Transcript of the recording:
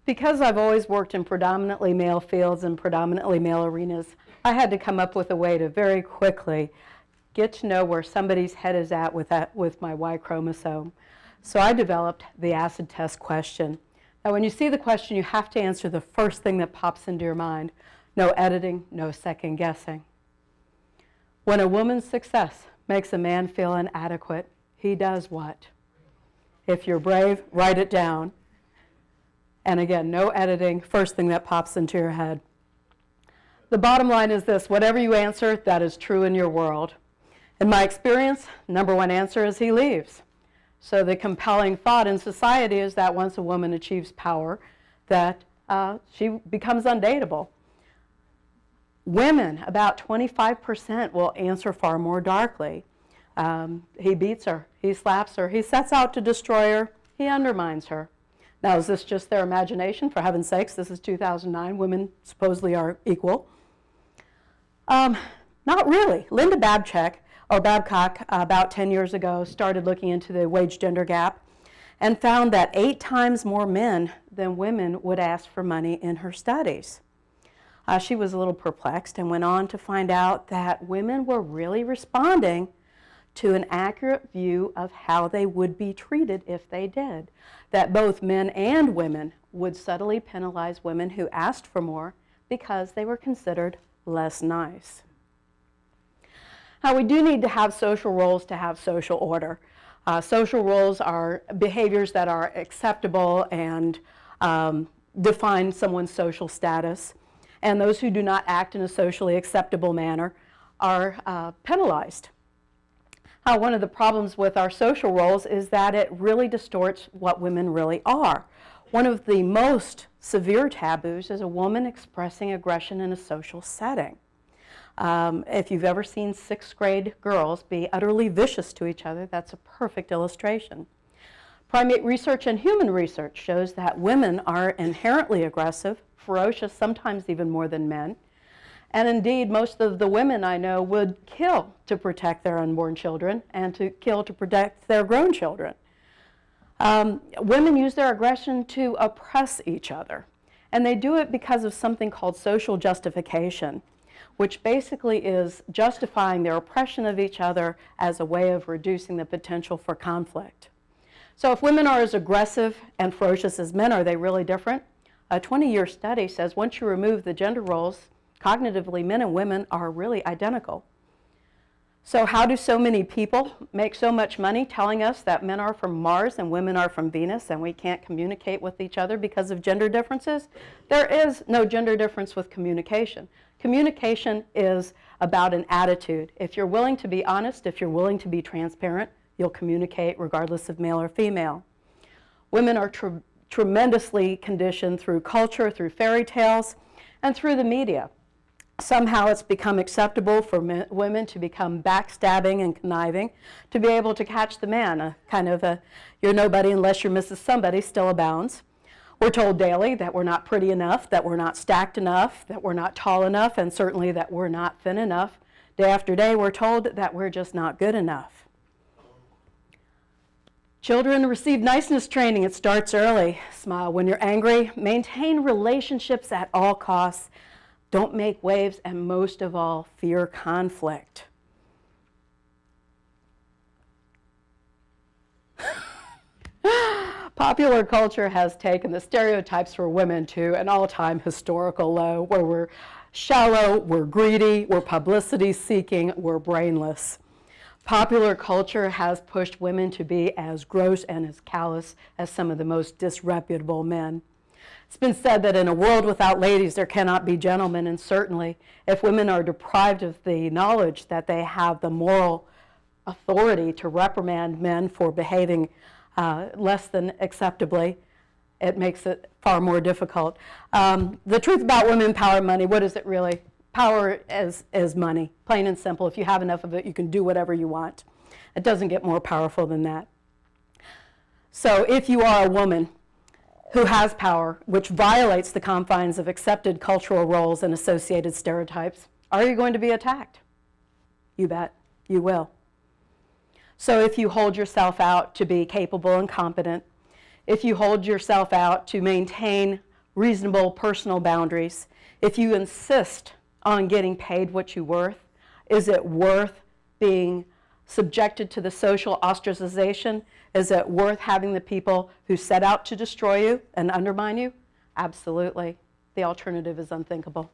Because I've always worked in predominantly male fields and predominantly male arenas, I had to come up with a way to very quickly get to know where somebody's head is at with my Y chromosome. So I developed the acid test question. Now when you see the question, you have to answer the first thing that pops into your mind. No editing, no second guessing. When a woman's success makes a man feel inadequate, he does what? If you're brave, write it down. And again, no editing, first thing that pops into your head. The bottom line is this: whatever you answer, that is true in your world. In my experience, number one answer is he leaves. So the compelling thought in society is that once a woman achieves power, that she becomes undateable. Women, about 25% will answer far more darkly. He beats her, he slaps her, he sets out to destroy her, he undermines her. Now, is this just their imagination? For heaven's sakes, this is 2009. Women supposedly are equal. Not really. Linda Babcock, about 10 years ago, started looking into the wage-gender gap and found that 8 times more men than women would ask for money in her studies. She was a little perplexed and went on to find out that women were really responding to an accurate view of how they would be treated if they did. That both men and women would subtly penalize women who asked for more because they were considered less nice. Now, we do need to have social roles to have social order. Social roles are behaviors that are acceptable and define someone's social status. And those who do not act in a socially acceptable manner are penalized. One of the problems with our social roles is that it really distorts what women really are. One of the most severe taboos is a woman expressing aggression in a social setting. If you've ever seen 6th grade girls be utterly vicious to each other, that's a perfect illustration. Primate research and human research shows that women are inherently aggressive, ferocious, sometimes even more than men. And indeed, most of the women I know would kill to protect their unborn children and to kill to protect their grown children. Women use their aggression to oppress each other. And they do it because of something called social justification, which basically is justifying their oppression of each other as a way of reducing the potential for conflict. So if women are as aggressive and ferocious as men, are they really different? A 20-year study says once you remove the gender roles, cognitively, men and women are really identical. So how do so many people make so much money telling us that men are from Mars and women are from Venus and we can't communicate with each other because of gender differences? There is no gender difference with communication. Communication is about an attitude. If you're willing to be honest, if you're willing to be transparent, you'll communicate regardless of male or female. Women are tremendously conditioned through culture, through fairy tales, and through the media. Somehow it's become acceptable for women to become backstabbing and conniving, to be able to catch the man. A kind of a, you're nobody unless you're Mrs. Somebody still abounds. We're told daily that we're not pretty enough, that we're not stacked enough, that we're not tall enough, and certainly that we're not thin enough. Day after day, we're told that we're just not good enough. Children receive niceness training. It starts early. Smile when you're angry. Maintain relationships at all costs. Don't make waves, and most of all, fear conflict. Popular culture has taken the stereotypes for women to an all-time historical low, where we're shallow, we're greedy, we're publicity-seeking, we're brainless. Popular culture has pushed women to be as gross and as callous as some of the most disreputable men. It's been said that in a world without ladies, there cannot be gentlemen, and certainly if women are deprived of the knowledge that they have the moral authority to reprimand men for behaving less than acceptably, it makes it far more difficult. The truth about women, power, money, what is it really? Power is money, plain and simple. If you have enough of it, you can do whatever you want. It doesn't get more powerful than that. So if you are a woman who has power, which violates the confines of accepted cultural roles and associated stereotypes, are you going to be attacked? You bet, you will. So if you hold yourself out to be capable and competent, if you hold yourself out to maintain reasonable personal boundaries. If you insist on getting paid what you're worth, is it worth being subjected to the social ostracization? Is it worth having the people who set out to destroy you and undermine you? Absolutely. The alternative is unthinkable.